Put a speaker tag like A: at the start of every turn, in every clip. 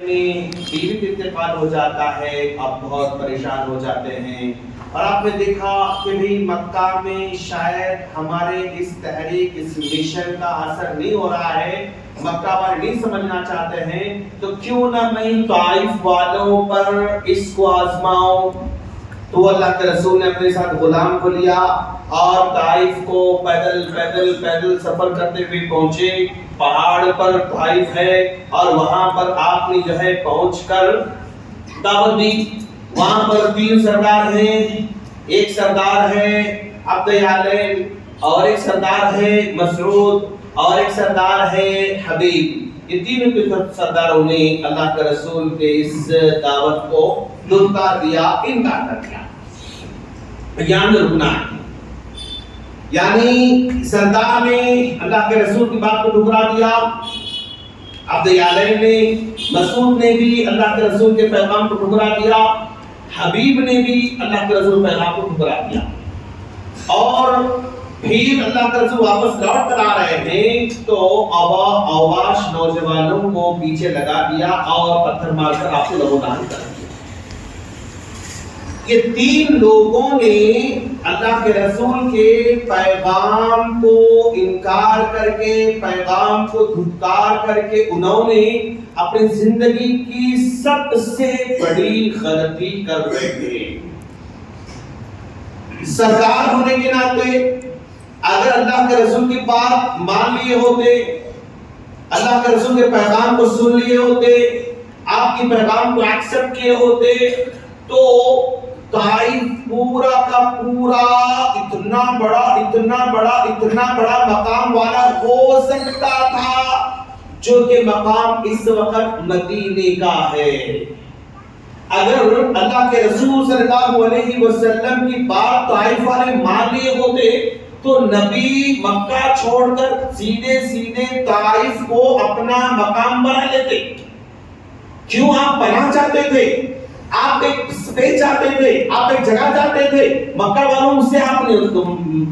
A: بیوی کا انتقال ہو جاتا ہے، آپ بہت پریشان ہو جاتے ہیں۔ اور آپ نے دیکھا کہ بھی مکہ میں شاید ہمارے اس تحریک اس مشن کا اثر نہیں ہو رہا ہے، مکہ والے نہیں سمجھنا چاہتے ہیں، تو کیوں نہ میں طائف والوں پر اس کو آزماؤں۔ تو اللہ کے رسول نے اپنے ساتھ غلام کو لیا اور طائف کو پیدل سفر کرتے ہوئے پہنچے۔ پہاڑ پر طائف ہے اور وہاں پر آپ نے جو ہے پہنچ کر دعوت دی۔ وہاں پر 3 سردار ہیں، ایک سردار ہے عبد یالین، اور ایک سردار ہے مسعود، اور ایک سردار ہے حبیب۔ یہ تینوں کے سرداروں نے اللہ کے رسول کے اس دعوت کو دھتکار دیا، انکار کر دیا، یہاں میں رکنا ہے۔ یعنی سردار نے اللہ کے رسول کی بات کو ٹھکرا دیا، عبد یالین نے، مسعود نے بھی اللہ کے رسول کے پیغام کو ٹھکرا دیا، حبیب نے بھی اللہ کے رسول کے پیغام کو ٹھکرا دیا۔ اور پھر اللہ کے رسول واپس لوٹ کر آ رہے ہیں تو اوباش نوجوانوں کو پیچھے لگا دیا اور پتھر مار کر آپ کو لہودان کر دیا۔ یہ 3 لوگوں نے اللہ کے رسول کے پیغام کو انکار کر کے، پیغام کو دھتکار کر کے، انہوں نے اپنی زندگی کی سب سے بڑی غلطی کر بیٹھے۔ سردار ہونے کے ناطے اگر اللہ کے رسول کی بات مان لیے ہوتے، اللہ کے رسول کے پیغام کو سن لیے ہوتے، آپ کے پیغام کو ایکسپٹ کیے ہوتے، تو طائف پورا کا پورا اتنا بڑا مقام والا ہو سکتا تھا جو کہ مقام اس وقت مدینے کا ہے۔ اگر اللہ کے رسول صلی اللہ علیہ وسلم کی بات طائف والے مان لیے ہوتے تو نبی مکہ چھوڑ کر سیدھے طائف کو اپنا مقام بنا لیتے۔ کیوں آپ پناہ چاہتے تھے، آپ ایک سپیس چاہتے تھے، آپ ایک جگہ چاہتے تھے، مکہ والوں سے آپ نے،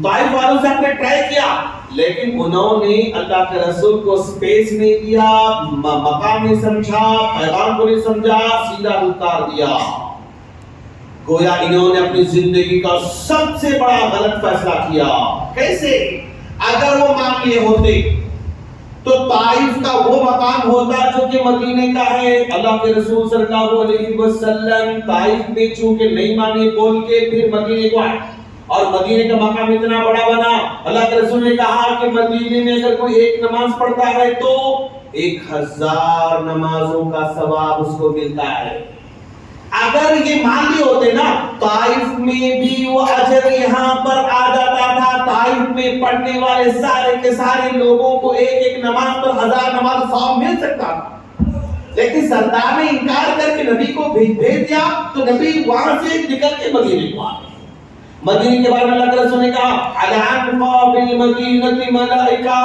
A: طائف والوں سے آپ نے ٹرائی کیا، لیکن انہوں نے اللہ کے رسول کو سپیس نہیں دیا، مقام نہیں سمجھا، پیغام کو نہیں سمجھا، سیدھا اتار دیا۔ گویا انہوں نے اپنی زندگی کا سب سے بڑا غلط فیصلہ کیا۔ کیسے؟ اگر وہ مان لیے ہوتے تو طائف کا وہ مقام ہوتا جو کہ مدینے کا ہے۔ اللہ کے رسول صلی اللہ علیہ وسلم طائف میں چونکہ نہیں مانی بول کے پھر مدینے کو آئے، اور مدینے کا مقام اتنا بڑا بنا۔ اللہ کے رسول نے کہا کہ مدینے میں اگر کوئی ایک نماز پڑھتا ہے تو 1000 نمازوں کا ثواب اس کو ملتا ہے۔ اگر یہ مان لیے ہوتے نا، طائف میں بھی وہ اجر یہاں پر آ جاتا تھا، طائف میں پڑھنے والے سارے کے سارے لوگوں کو ایک نماز پر 1000 نماز ثواب مل سکتا تھا۔ لیکن سردار نے انکار کر کے نبی کو بھیج دیا، تو نبی وہاں سے نکل کے مدینے کو آ گئے۔ مدینے کے بارے میں اللہ کے رسول نے کہا الان قابل مدینہ ملائکہ،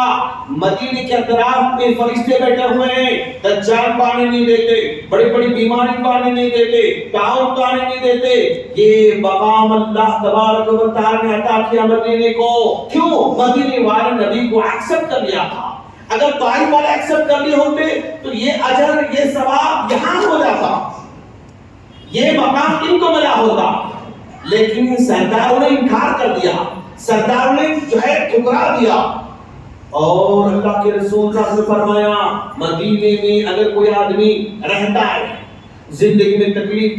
A: مدینے کے اطراف میں فرشتے بیٹھے ہوئے ہیں، دجال کو آنے نہیں دیتے، بڑی بڑی بیماری کو آنے نہیں دیتے، تعاون کو آنے نہیں دیتے۔ یہ مقام اللہ تبارک و تعالی نے عطا کیا مدینے کو۔ کیوں؟ مدینے والے نبی کو ایکسپٹ کر لیا تھا۔ اگر طائف والے ایکسپٹ کر لیے ہوتے تو یہ اجر، یہ ثواب یہاں ہو جاتا، یہ مقام ان کو ملا ہوتا، لیکن سرداروں نے انکار کر دیا، سرداروں نے جو ہے ٹھکرا دیا۔ اور اللہ کے رسول صلی اللہ علیہ وسلم نے فرمایا مدینے میں اگر کوئی آدمی رہتا ہے، زندگی میں تکلیف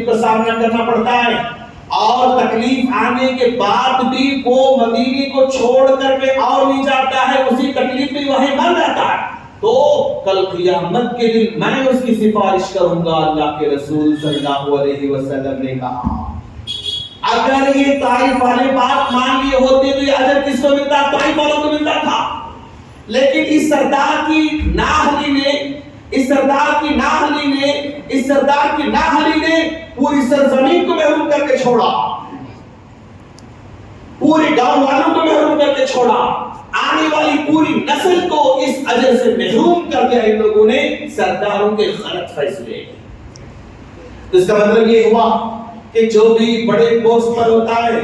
A: کا سامنا کرنا پڑتا ہے، اور تکلیف آنے کے بعد بھی وہ مدینے کو چھوڑ کر کے اور نہیں جاتا ہے، اسی تکلیف میں وہیں مر جاتا ہے، تو کل قیامت کے دن میں اس کی سفارش کروں گا، اللہ کے رسول صلی اللہ علیہ وسلم نے کہا۔ اگر یہ طائف والے بات مان لیے ہوتے تو یہ اجر کس کو ملتا؟ طائف والوں کو ملتا تھا۔ لیکن اس سردار کی نااہلی نے پوری سرزمین کو محروم کر کے چھوڑا، پورے گاؤں والوں کو محروم کر کے چھوڑا، آنے والی پوری نسل کو اس اجر سے محروم کر دیا۔ ان لوگوں نے سرداروں کے غلط فیصلے۔ اس کا مطلب یہ ہوا کہ جو بھی بڑے پوسٹ پر ہوتا ہے،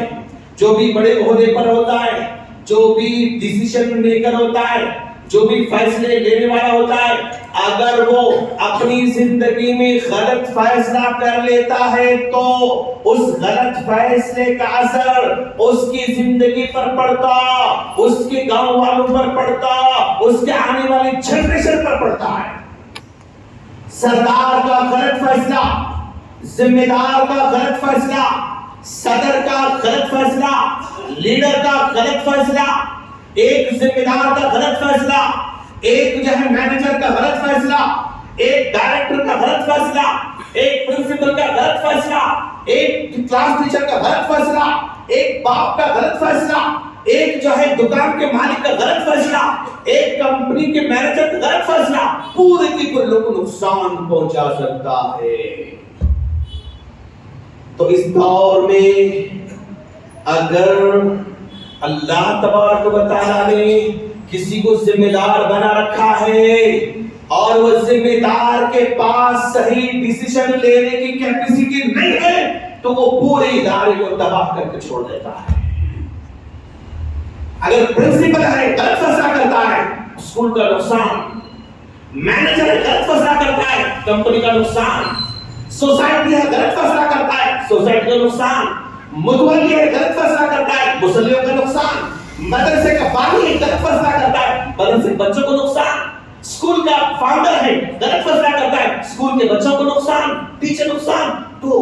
A: جو بھی بڑے عہدے پر ہوتا ہے، جو بھی ڈیسیژن میکر ہوتا ہے، جو بھی فیصلے لینے والا ہوتا ہے، اگر وہ اپنی زندگی میں غلط فیصلہ کر لیتا ہے تو اس غلط فیصلے کا اثر اس کی زندگی پر پڑتا، اس کے گاؤں والوں پر پڑتا، اس کے آنے والی جنریشن پر پڑتا ہے۔ سردار کا غلط فیصلہ، ذمہ دار کا غلط فیصلہ، صدر کا غلط فیصلہ، لیڈر کا غلط فیصلہ، ایک ذمہ دار کا غلط فیصلہ، ایک جو ہے مینیجر کا غلط فیصلہ، ایک ڈائریکٹر کا غلط فیصلہ، ایک پرنسپل کا غلط فیصلہ، ایک کلاس ٹیچر کا غلط فیصلہ، ایک باپ کا غلط فیصلہ، ایک جو ہے دکان کے مالک کا غلط فیصلہ، ایک کمپنی کے مینیجر کا غلط فیصلہ پورے کی پورے لوگوں کو نقصان پہنچا سکتا ہے۔ تو اس دور میں اگر اللہ تبارک و تعالیٰ نے کسی کو ذمہ دار بنا رکھا ہے اور وہ ذمہ دار کے پاس صحیح ڈیسیژن لینے کی کیپیسٹی نہیں ہے تو وہ پورے ادارے کو تباہ کر کے چھوڑ دیتا ہے۔ اگر پرنسپل ہے غلط فیصلہ کرتا ہے، اسکول کا نقصان، مینیجر ہے غلط فیصلہ کرتا ہے، کمپنی کا نقصان، سوسائٹی ہے غلط فیصلہ کرتا ہے، سوسائٹی کا نقصان، متولی ہے غلط فیصلہ کرتا ہے، مسلموں کا نقصان، مدرسے کا بانی ہے غلط فیصلہ کرتا ہے، مدرسے کے بچوں کو نقصان، اسکول کا فاؤنڈر ہے غلط فیصلہ کرتا ہے، اسکول کے بچوں کو نقصان، ٹیچر نقصان۔ تو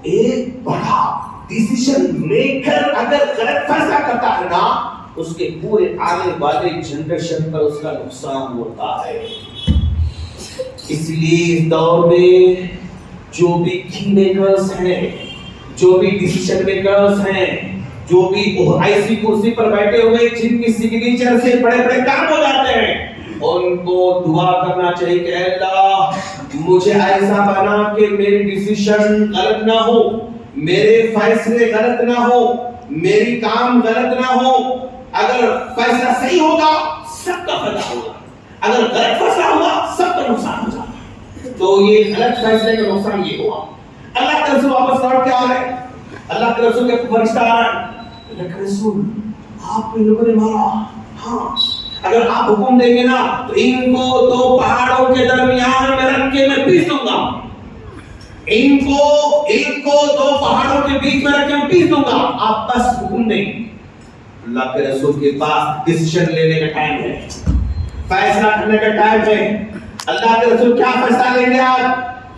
A: ایک بڑا ڈیسیژن میکر اگر غلط فیصلہ کرتا ہے نا، اس کے پورے آنے والے جنریشن پر اس کا نقصان ہوتا ہے۔ اس لیے اس دور میں جو بھی کی میکرز ہیں، جو بھی ڈیسیژن میکرز ہیں، جو بھی ایسی کرسی پر بیٹھے ہوئے جن کی سگنیچر سے بڑے بڑے کام ہو جاتے ہیں، ان کو دعا کرنا چاہیے کہ اے اللہ مجھے ایسا بنا کہ میری ڈیسیژن غلط نہ ہو، میرے فیصلے غلط نہ ہو، میری کام غلط نہ ہو۔ اگر فیصلہ صحیح ہوگا سب کا فائدہ ہوگا، اگر غلط فیصلہ ہوگا سب کا نقصان ہو جائے گا۔ تو یہ غلط فیصلے کا نقصان یہ ہوا۔ اللہ کے رسول واپس لوٹ کے آ رہے، اللہ کے رسول کے فرشتہ آ رہے، اللہ کے رسول آپ ان لوگوں نے مارا، ہاں اگر آپ حکم دیں گے نا تو ان کو دو پہاڑوں کے درمیان میں رکھ کے میں پیس دوں گا، ان کو دو پہاڑوں کے بیچ میں رکھ کے میں پیس دوں گا، آپ بس حکم دیں۔ اللہ کے رسول کے پاس ڈیسیژن لینے کا ٹائم ہے، فیصلہ کرنے کا ٹائم ہے۔ اللہ کے رسول کیا فیصلہ لیں گے آج؟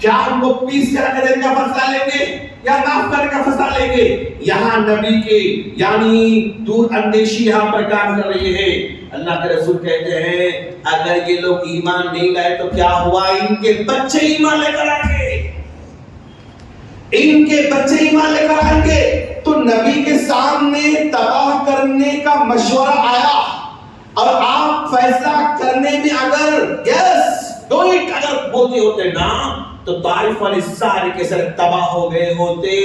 A: کیا ان کو پیس کے رکھ دینے کا فیصلہ لیں گے یا معاف کرنے کا فیصلہ لیں گے؟ یہاں نبی کے یعنی دور اندیشی یہاں پر کام کر رہی ہے۔ اللہ کے رسول کہتے ہیں اگر یہ لوگ ایمان نہیں لائے تو کیا ہوا؟ ان کے بچے ایمان لے کر آئیں گے، ان کے بچے ایمان لے کر آئیں گے۔ تو نبی کے سامنے تباہ کرنے کا مشورہ آیا اور آپ فیصلہ کرنے میں اگر یس ڈو اٹ اگر بولتے ہوتے نا تو طائف والے سارے کے سارے تباہ ہو گئے ہوتے۔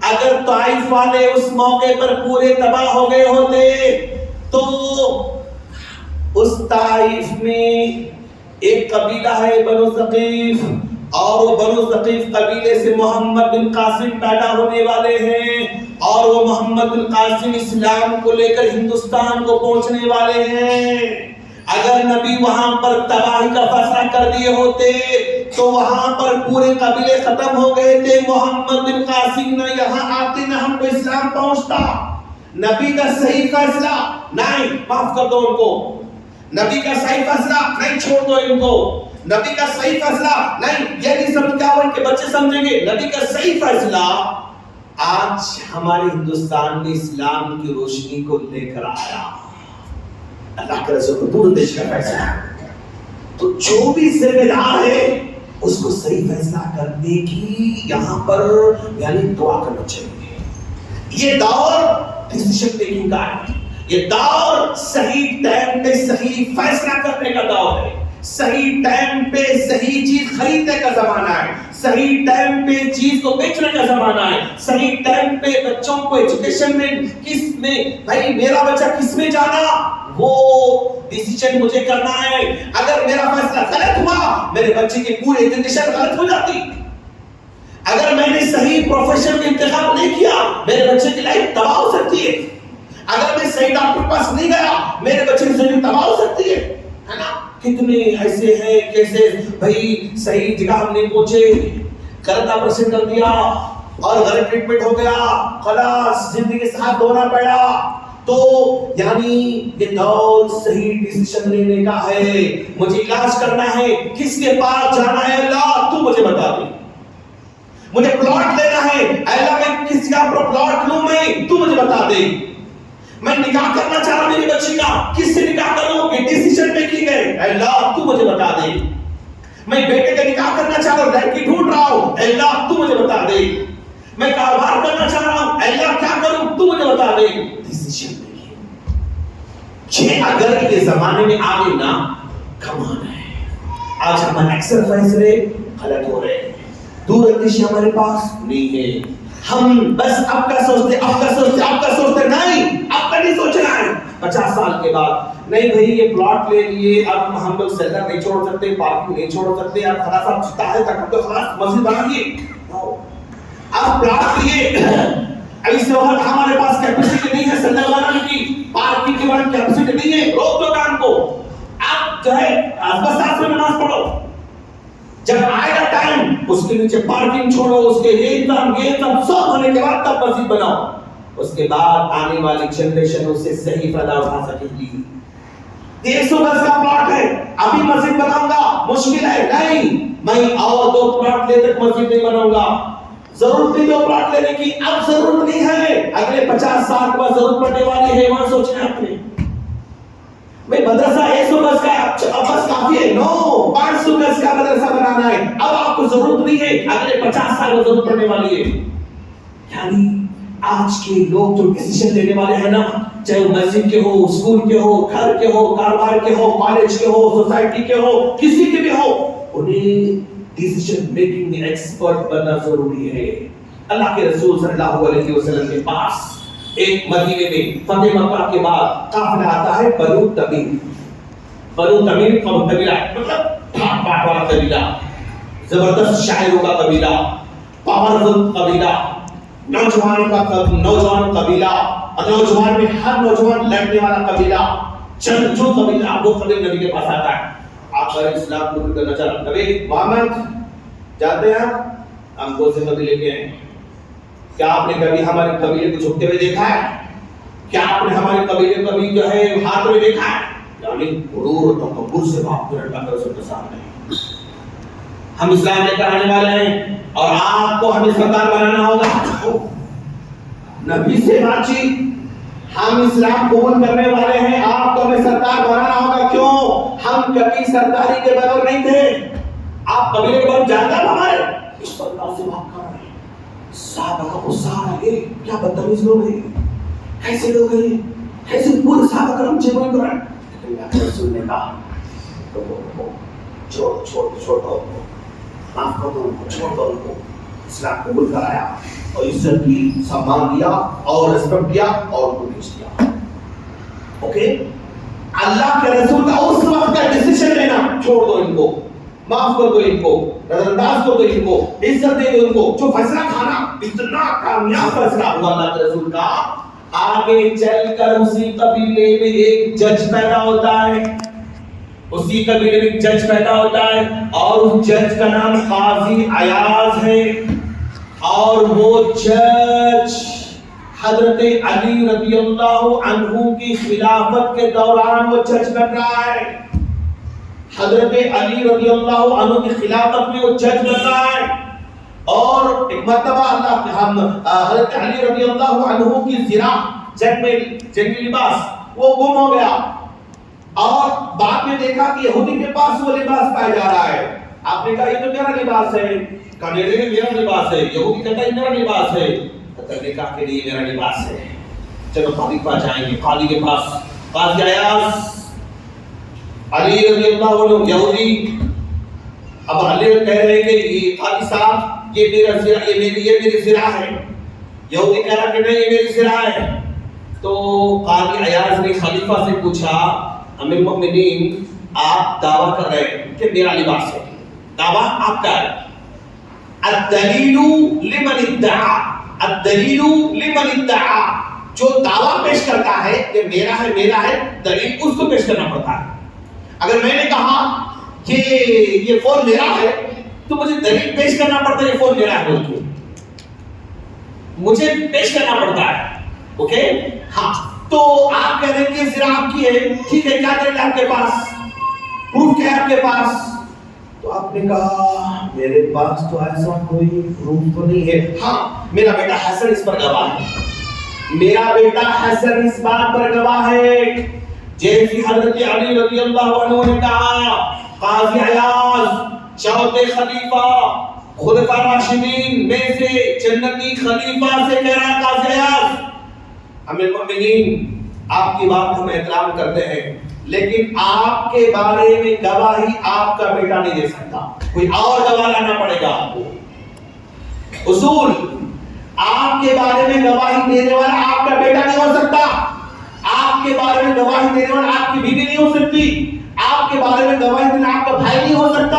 A: اگر طائف والے اس موقع پر پورے تباہ ہو گئے ہوتے تو اس طائف میں ایک قبیلہ ہے بنو ثقیف، اور وہ بنو ثقیف قبیلے سے محمد بن قاسم پیدا ہونے والے ہیں، اور وہ محمد بن قاسم اسلام کو لے کر ہندوستان کو پہنچنے والے ہیں۔ اگر نبی وہاں پر تباہی کا فیصلہ کر دیے ہوتے تو وہاں پر پورے قبیلے ختم ہو گئے تھے، محمد بن قاسم نہ یہاں آتے نہ ہم کو اسلام پہنچتا۔ نبی کا صحیح فیصلہ نہیں، معاف کر دو ان کو، نبی کا صحیح فیصلہ نہیں، چھوڑ دو ان کو، نبی کا صحیح فیصلہ نہیں، یہ نہیں سمجھ کیا وہ ان کے بچے سمجھیں گے، نبی کا صحیح فیصلہ آج ہمارے ہندوستان میں اسلام کی روشنی کو لے کر آیا، اللہ کے رسول کو دور دیش کا فیصلہ۔ تو جو بھی ذمہ دار ہے اس کو صحیح فیصلہ کرنے کی یہاں پر یعنی دعا کرنا چاہیے۔ یہ دور ڈیسیژن میکنگ کا ہے، یہ دور صحیح ٹائم پہ صحیح فیصلہ کرنے کا دور ہے، صحیح ٹائم پہ صحیح چیز خریدنے کا زمانہ ہے، صحیح ٹائم پہ چیز کو بیچنے کا زمانہ ہے، صحیح ٹائم پہ بچوں کو ایجوکیشن میں کس میں بھائی میرا بچہ کس میں جانا وہ ڈیسیژن مجھے کرنا ہے۔ اگر میرا فیصلہ غلط ہوا میرے بچے کی پوری ایجوکیشن غلط ہو جاتی، اگر میں نے صحیح پروفیشن کا انتخاب نہیں کیا میرے بچے کی لائف تباہ ہو سکتی ہے، اگر میں صحیح ڈاکٹر کے پاس نہیں گیا میرے بچے کی زندگی تباہ ہو سکتی ہے نا۔ کتنے ایسے ہیں کیسے بھائی صحیح جگہ ہم نہیں پہنچے، غلط آپریشن کر دیا اور غلط ٹریٹمنٹ ہو گیا، خلاص زندگی سے ہاتھ دھونا پڑا. تو یعنی یہ دور صحیح ڈیسیشن لینے کا ہے. مجھے علاج کرنا ہے، کس کے پاس جانا ہے؟ اللہ تو مجھے بتا دے. مجھے پلاٹ لینا ہے، اللہ میں کس کا پلاٹ لوں میں تو مجھے بتا دے. میں نکاح کرنا چاہ رہا میری بچی کا، کس سے نکاح کروں؟ یہ ڈیسیشن میکنگ ہے، اللہ تو مجھے بتا دے. میں بیٹے کا نکاح کرنا چاہ رہا ہوں، لڑکی ڈھونڈ رہا ہوں، اللہ تو مجھے بتا دے. میں کاروبار کرنا چاہ رہا ہوں، اللہ کیا کروں تو مجھے بتا دے. ڈیسیشن یہ اگر یہ زمانے میں آگے نہ کمانا ہے. آج ہمارے اکثر فیصلے غلط ہو رہے ہیں، دور اندیشی ہمارے پاس نہیں ہے. ہم بس اب کا سوچتے نہیں، اب کا نہیں سوچنا ہے 50 سال کے بعد. نہیں بھائی یہ پلاٹ لے لیے، اب ہم لوگ سیلر نہیں چھوڑ سکتے، پارکنگ نہیں چھوڑ سکتے، اب خلاص اب جتا ہے تک تو خلاص مسجد بنا لیے. اب پلاٹ لیے، اس وقت ہمارے پاس کیپیسٹی نہیں ہے سیلر بنانے کی، پارکنگ کی بڑی کیپیسٹی نہیں ہے. روک دو کام کو، آپ جو ہے بس ساتھ میں نماز پڑھو. جب آئے گا ٹائم اس کے نیچے پارکنگ چھوڑو، اس کے یہ سب ہونے کے بعد تب مسجد بناؤ. اس کے بعد آنے والی جنریشن اس سے صحیح فائدہ اٹھا سکے گی. 150 گز کا پلاٹ ہے، ابھی مسجد بناؤں گا مشکل ہے، نہیں میں اور 2 پلاٹ لے تک مسجد نہیں بناؤں گا. ضرورت نہیں 2 پلاٹ لینے کی، اب ضرورت نہیں ہے، اگلے 50 سال کے بعد ضرورت پڑنے والی ہے، وہاں سوچنا آپ نے. میں مدرسہ 100 گز کا اب بس کافی ہے، نو 500 گز کا مدرسہ بنانا ہے، اب آپ کو ضرورت نہیں ہے، اگلے 50 سال میں ضرورت پڑنے والی ہے. یعنی آج کے لوگ جو ڈیسیشن لینے والے ہیں نا، چاہے وہ مسجد کے ہو، اسکول کے ہو، گھر کے ہو، کاروبار کے ہو، کالج کے ہو، سوسائٹی کے ہو، کسی کے بھی ہو، انہیں ڈیسیشن میکنگ میں ایکسپرٹ بننا ضروری ہے. اللہ کے رسول صلی اللہ علیہ وسلم کے پاس ایک مدینے میں فتح مکہ کے بعد قافلہ آتا ہے بنو تمیم. بنو تمیم قبیلہ مطلب ٹھاٹ باٹ والا قبیلہ، زبردست شاعروں کا قبیلہ، پاورفل قبیلہ، نوجوانوں قبیلہ، اور نوجوان میں ہر نوجوان لڑنے والا قبیلہ، جنگجو قبیلہ. وہ قبیلہ نبی کے پاس آتا ہے، آپ پر اسلام قبول کرنا چاہتا. نبی محمد جانتے ہیں ہم کون سے قبیلے کے ہیں؟ کیا آپ نے کبھی ہمارے قبیلے کو جھکتے ہوئے دیکھا ہے؟ کیا آپ نے ہمارے قبیلے کو کبھی جو ہے ہاتھ میں دیکھا ہے؟ یعنی غرور اور تکبر سے بات کر اللہ کے رسول کے سامنے. ہم اسلام لے کر آنے والے ہیں اور آپ کو ہمیں سردار بنانا ہوگا. نبی سے بات چیت، ہم اسلام قبول کرنے والے ہیں، آپ کو ہمیں سردار بنانا ہوگا. کیوں؟ ہم کبھی سرداری کے بغیر نہیں تھے. آپ قبیلے کے بغیر جانتے ہیں ہمارے اس پر اللہ سے بات کر رہے ہیں. صحابہ کا غصہ آ رہا ہے، کیا بدتمیز لوگ ہیں، کیسے لوگ ہیں، کیسے پورے صحابہ کرام چیمن کر رہے ہیں. لیکن اللہ کے رسول نے کہا چھوڑو معاف کر دو، چھوڑ دو ان کو. اسلام قبول کرایا اور عزت کی، سامان دیا اور رسپیکٹ دیا اور ان کو بھیج دیا. اوکے، اللہ کے رسول کا اس وقت کا ڈیسیشن لینا، چھوڑ دو ان کو، معاف کر دو ان کو، نظر انداز کر دو ان کو، عزت دے دو ان کو. جو فیصلہ کھانا اتنا کامیاب فیصلہ ہوا اللہ کے رسول کا، آگے چل کر اسی قبیلے میں ایک جج پیدا ہوتا ہے، اسی قبیلے میں ایک جج پیدا ہوتا ہے اور اس جج کا نام قاضی عیاض ہے. اور وہ جج حضرت علی رضی اللہ عنہ کی خلافت کے دوران وہ جج بن رہا ہے. حضرت علی رضی اللہ عنہ کی خلافت میں وہ جج بن رہا ہے. اور ایک مرتبہ حضرت علی رضی اللہ عنہ کی زرہ جنگ میں جنگی لباس وہ گم ہو گیا اور بعد میں دیکھا کہ یہودی کے پاس وہ لباس پایا جا رہا ہے. آپ نے کہا یہ تو میرا لباس ہے، کہا نہیں میرا لباس ہے. یہودی کہتا ہے میرا لباس ہے. حضرت نے کہا کہ نہیں میرا لباس ہے. چلو قاضی کے پاس جائیں گے. قاضی کے پاس قاضی عیاض علی رضی اللہ عنہ یہودی، اب علی کہہ رہے ہیں کہ یہ قاضی صاحب یہ میرا زرہ، یہ میری زرہ ہے. یہودی کہہ رہا کہ نہیں یہ میری زرہ ہے. تو قاضی عیاض نے خلیفہ سے پوچھا امیر المؤمنین آپ دعویٰ کر رہے ہیں کہ میرا لباس ہے، دعویٰ آپ کا ہے. الدلیل لمن ادعا، الدلیل لمن ادعا، جو دعویٰ پیش کرتا ہے کہ میرا ہے دلیل اس کو پیش کرنا پڑتا ہے. اگر میں نے کہا کہ یہ فون میرا ہے تو مجھے دلیل پیش کرنا پڑتا ہے یہ فون میرا ہے بول کے، مجھے پیش کرنا پڑتا ہے. اوکے ہاں، تو آپ کہہ رہے ہیں کہ ذرا آپ کی ہے، ٹھیک ہے، کیا دلیل آپ کے پاس، پروف کیا ہے آپ کے پاس؟ تو آپ نے کہا میرے پاس تو ایسا کوئی پروف تو نہیں ہے. ہاں میرا بیٹا حسن اس پر گواہ ہے، میرا بیٹا حسن اس بات پر گواہ ہے. جیسے حضرت علی رضی اللہ عنہ نے کہا قاضی عیاض چوتھے خلیفہ خلفاء راشدین میں سے جنتی خلیفہ سے کہہ رہا قاضی عیاض امیر المؤمنین آپ کی بات ہم احترام کرتے ہیں، لیکن آپ کے بارے میں گواہی آپ کا بیٹا نہیں دے سکتا، کوئی اور گواہ لانا پڑے گا آپ کو. اصول آپ کے بارے میں گواہی دینے والا آپ کا بیٹا نہیں ہو سکتا، آپ کے بارے میں گواہی دینے والا آپ کی بیوی نہیں ہو سکتی، آپ کے بارے میں گواہی دینا آپ کا بھائی نہیں ہو سکتا،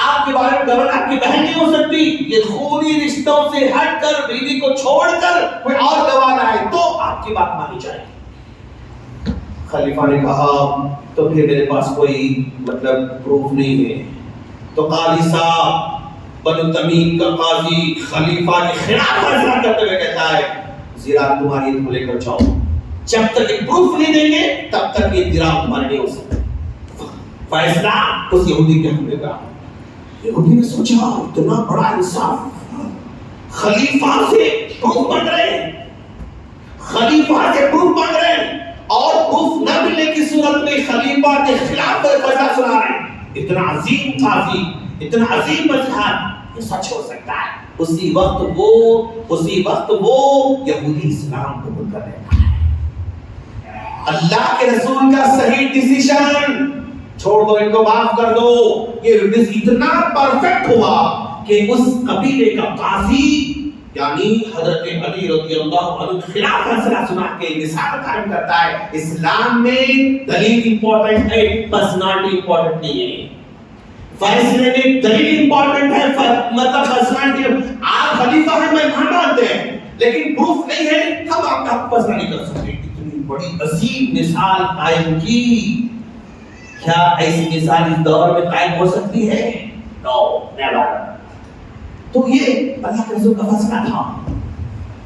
A: آپ کے بارے میں گواہی آپ کی بہن نہیں ہو سکتی. یہ خونی رشتوں سے ہٹ کر بیوی کو چھوڑ کر کوئی اور گواہ لائے تو آپ کی بات مانی جائے. خلیفہ نے کہا تو پھر میرے پاس کوئی پروف نہیں ہے. تو قاضی صاحب بنو تمیم کا قاضی خلیفہ کے خلاف فیصلہ کرتے ہوئے کہتا ہے زرا تمہاری کو لے کر جاؤ، جب تک یہ پروف نہیں دیں گے تب تک یہ زرا تمہارے نہیں ہو سکتا. فیصلہ اس یہودی کے حملے کا. یہودی نے سوچا اتنا بڑا انصاف، خلیفہ سے پروف مانگ رہے ہیں، خلیفہ سے پروف مانگ رہے ہیں اور پروف نہ ملنے کی صورت میں خلیفہ کے خلاف فیصلہ سنا رہے ہیں. اتنا عظیم قاضی، اتنا عظیم مذہب یہ سچ ہو سکتا ہے؟ اسی وقت وہ یہودی اسلام قبول کر لیتا ہے. اللہ کے رسول کا صحیح ڈیسیژن چھوڑ دو، ان کو معاف کر دو. یہ اتنا پرفیکٹ ہوا کہ اس قبیلے کا قاضی یعنی حضرت علی رضی اللہ عنہ کے خلاف فیصلہ سنا کے نصاب قائم کرتا ہے. اسلام میں دلیل امپورٹنٹ ہے، پرسنالٹی امپورٹنٹ نہیں ہے. فیصلے میں دلیل امپورٹنٹ ہے، پرسنالٹی. آپ خلیفہ ہیں میں مانتے ہیں لیکن پروف نہیں ہے، ہم آپ کا فیصلہ نہیں کر سکتے. اتنی بڑی عظیم مثال قائم کی، کیا ایسی مثال اس دور میں قائم ہو سکتی ہے؟ نو نیور. تو یہ اللہ کے رسول کا فیصلہ تھا.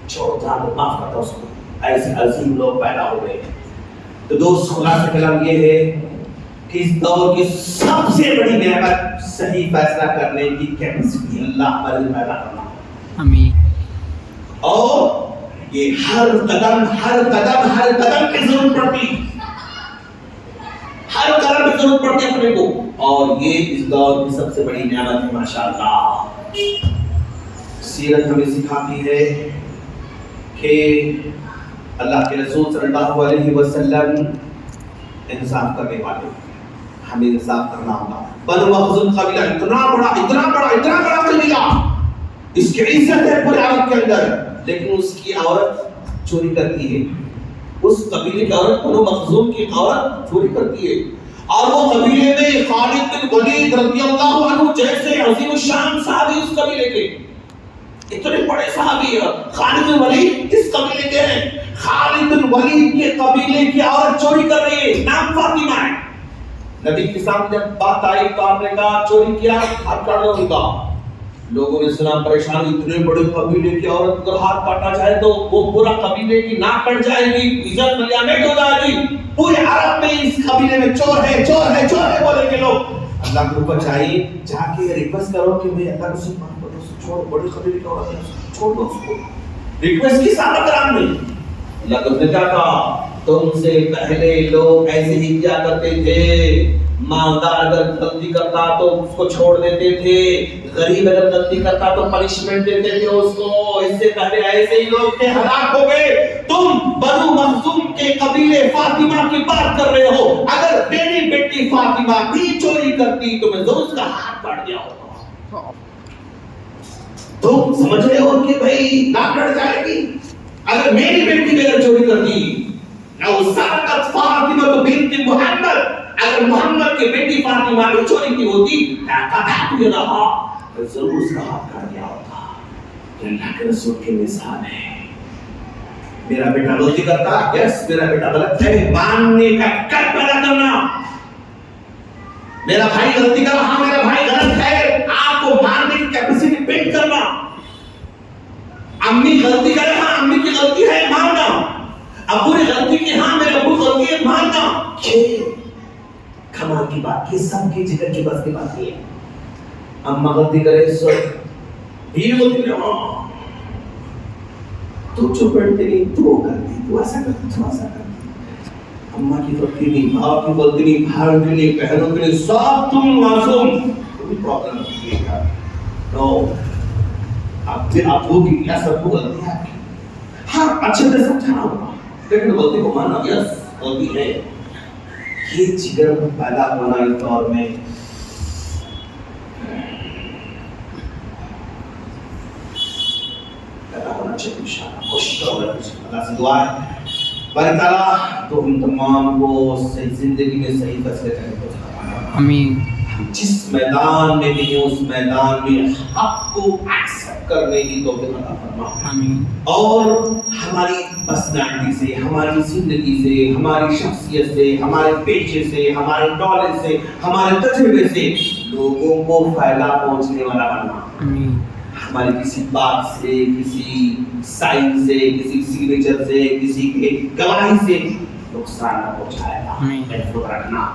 A: چھوڑ تھا معاف کرتا اس کو، ایسے عظیم لوگ پیدا ہو گئے. تو دوست خلاصہ کلام یہ ہے کہ اس دور کی سب سے بڑی نعمت صحیح فیصلہ کرنے کی کیپیسٹی اللہ پر پیدا کرنا.
B: آمین.
A: اور یہ ہر قدم کی ضرورت پڑتی، ہر قدم کی ضرورت پڑتی اپنے کو. اور یہ اس دور کی سب سے بڑی نعمت ہے ماشاءاللہ. سیرت ہمیں سکھاتی ہے کہ اللہ کے رسول صلی اللہ علیہ وسلم انصاف کرنے والے، ہمیں انصاف کرنا ہوگا. بنو مخزوم قبیلہ اتنا بڑا قبیلہ، اس کی عزت ہے پورے عرب کے اندر، لیکن اس کی عورت چوری کرتی ہے. اس قبیلے کی عورت، بنو مخزوم کی عورت چوری کرتی ہے. اور وہ قبیلے میں خالد بن ولید رضی اللہ عنہ جیسے عظیم الشان صحابی اس قبیلے کے، اتنے بڑے صحابی ہیں. خالد بن ولید اس قبیلے کے ہیں. خالد بن ولید کے قبیلے کی عورت چوری کر رہی ہے، نام فاطمہ ہے. نبی کے سامنے جب بات آئی تو آپ نے کہا چوری کیا، ہاتھ کاٹ دو ان کا. لوگوں نے سنا پریشان، اتنے بڑے قبیلے کی عورت اگر ہاتھ کاٹا جائے تو وہ پورا قبیلے کی ناک کٹ جائے گی، عزت ملیامت ہو جائے گی. پورے عرب میں اس قبیلے میں چور ہے بولیں گے لوگ. اللہ کے اوپر چاہیے جا کے ریکویسٹ کرو کہ میں اللہ کو معاف کر دو، چھوڑ، بڑی قبیلے کی عورت ہے، چھوڑ دو اس کو. ریکویسٹ کی صحابہ کرام نے. اللہ نے کیا کہا؟ تم سے پہلے لوگ ایسے ہی کیا کرتے تھے. مالدار اگر غلطی کرتا تو اس کو چھوڑ دیتے تھے، غریب اگر غلطی کرتا تو پنشمنٹ دیتے تھے اس کو. اس سے پہلے ایسے ہی لوگ تھے، ہلاک ہو گئے. تم بنو مخزوم کے قبیلے فاطمہ کی بات کر رہے ہو. اگر میری بیٹی فاطمہ بھی چوری کرتی تو میں ضرور اس کا ہاتھ کاٹ دیا ہوتا. تم سمجھ رہے ہو کہ بھائی ناک کٹ جائے گی اگر میری بیٹی میرے چوری کرتی. لو سرقت فاطمہ بنت محمد، اگر محمد کی بیٹی فاطمہ نے چوری کی ہوتی ضرور اس کا ہاتھ کاٹ دیا ہوتا. اللہ کے رسول کی مثال ہے. میرا بیٹا غلطی کرتا، یس میرا بیٹا غلط ہے، ماننے کا کٹ پیدا کرنا. میرا بھائی غلطی کر رہا، میرا بھائی غلط ہے، آپ کو ماننے کی کیپیسٹی بلڈ کرنا. امی غلطی کرے، ہاں امی کی غلطی ہے ماننا. ابو نے غلطی کی، ہاں میرے ابو غلطی ہے ماننا. یہ کمال کی بات، یہ سب کی جگر کی بس کی بات نہیں ہے. اما غلطی کرے سو بیوی غلطی کرے، ہاں تو چپ بیٹھتے نہیں، تو کرتی، تو ایسا کرتی، تو ایسا کرتی. اما کی غلطی نہیں، باپ کی غلطی نہیں، بھائی کی نہیں، بہنوں کی نہیں، سب تم معصوم. کوئی پرابلم نہیں ہے. نو آپ پھر آپ کو بھی یا سب کو غلطی ہے. ہاں اچھے سے سمجھانا ہوگا، لیکن غلطی کو ماننا، یس غلطی ہے. یہ جگر پیدا ہونا اس دور میں پیدا ہونا چاہیے. انشاءاللہ کوشش کرو گا. اللہ سے دعا ہے بارک تعالیٰ تو ہم تمام کو صحیح زندگی میں صحیح فیصلے کرنے کو سکھانا. آمین. جس میدان میں بھی اس میدان میں حق کو ایکسپٹ کرنے کی توفیق عطا فرما. آمین. اور ہماری پرسنالٹی سے، ہماری زندگی سے، ہماری شخصیت سے، ہمارے پیشے سے، ہمارے نالج سے، ہمارے تجربے سے لوگوں کو فائدہ پہنچنے والا بننا. آمین. ہماری کسی بات سے، کسی سائن سے، کسی سگنیچر سے، کسی کے گواہی سے نقصان نہ پہنچائے گا. محفوظ رکھنا.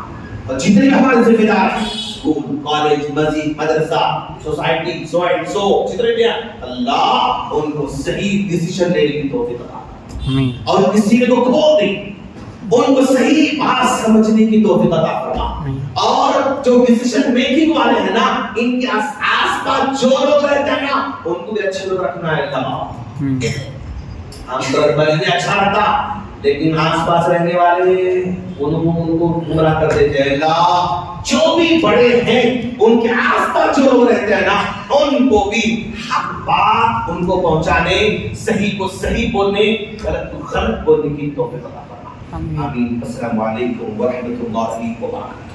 A: اور جتنے بھی ہمارے ذمہ دار ہیں، اسکول، کالج، مسجد، مدرسہ، سوسائٹی، سو اینڈ سو، جتنے بھی ہیں، اللہ ان کو صحیح ڈیسیژن لینے کی توفیق عطا فرما. اور کسی کو کھول نہیں، ان کو صحیح بات سمجھنے کی توفیق عطا فرما. اور جو ڈیسیژن میکنگ والے ہیں نا، ان کے آس پاس جو لوگ رہتے ہیں نا، ان کو بھی اچھے لوگ رکھنا ہے. ہم طور پر یہ اچھا رہتا، لیکن آس پاس رہنے والے ان کو گمراہ کر دیتے ہیں. اللہ جو بھی بڑے ہیں، ان کے آس پاس جو لوگ رہتے ہیں نا، ان کو بھی حق بات ان کو پہنچانے، صحیح کو صحیح بولنے، غلط کو غلط بولنے کی توفیق عطا فرما. آمین. السلام علیکم ورحمۃ اللہ وبرکاتہ.